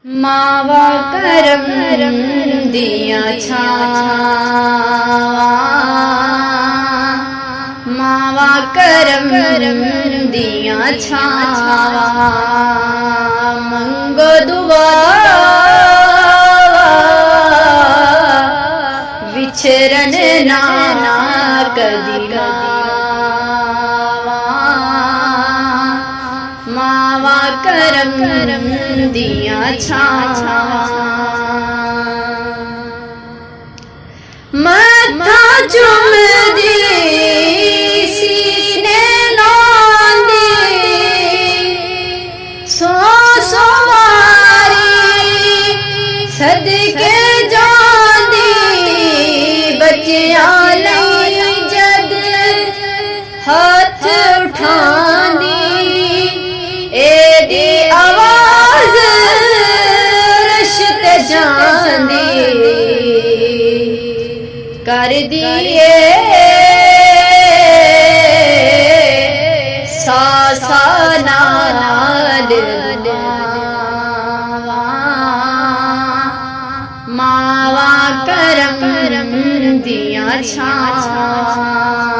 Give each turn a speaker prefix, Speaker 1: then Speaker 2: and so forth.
Speaker 1: ਮਾਵਾ ਕਰਮ ਦੀਆਂ ਛਾਵਾਂ, ਮਾਵਾ ਕਰਮ ਦੀਆਂ ਛਾਵਾਂ, ਮੰਗੋ ਦੁਆ ਵਿਚਰਨ ਨਾ ਕਦੀ ਮਾਵਾ ਕਰਮ ਦੀਆਂ ਛਾਵਾਂ। ਮੱਥਾ ਚੁੰਮਦੀ ਸੀਨੇ ਲਾਉਂਦੀ, ਸੋ ਵਾਰੀ ਸਦਕੇ ਜਾਂਦੀ, ਬੱਚਿਆਂ ਲਈ ਜਦ ਹੱਥ ਉਠਾਉਂਦੀ, ਇਹਦੀ ਆਵਾਜ਼ ਰਸ਼ ਤੇ ਜਾਂਦੀ, ਕਰਦੀ ਏ ਸਾਸਾਂ ਨਾਲ ਮਾਵਾ ਕਰਮ ਦੀਆਂ ਛਾਵਾਂ।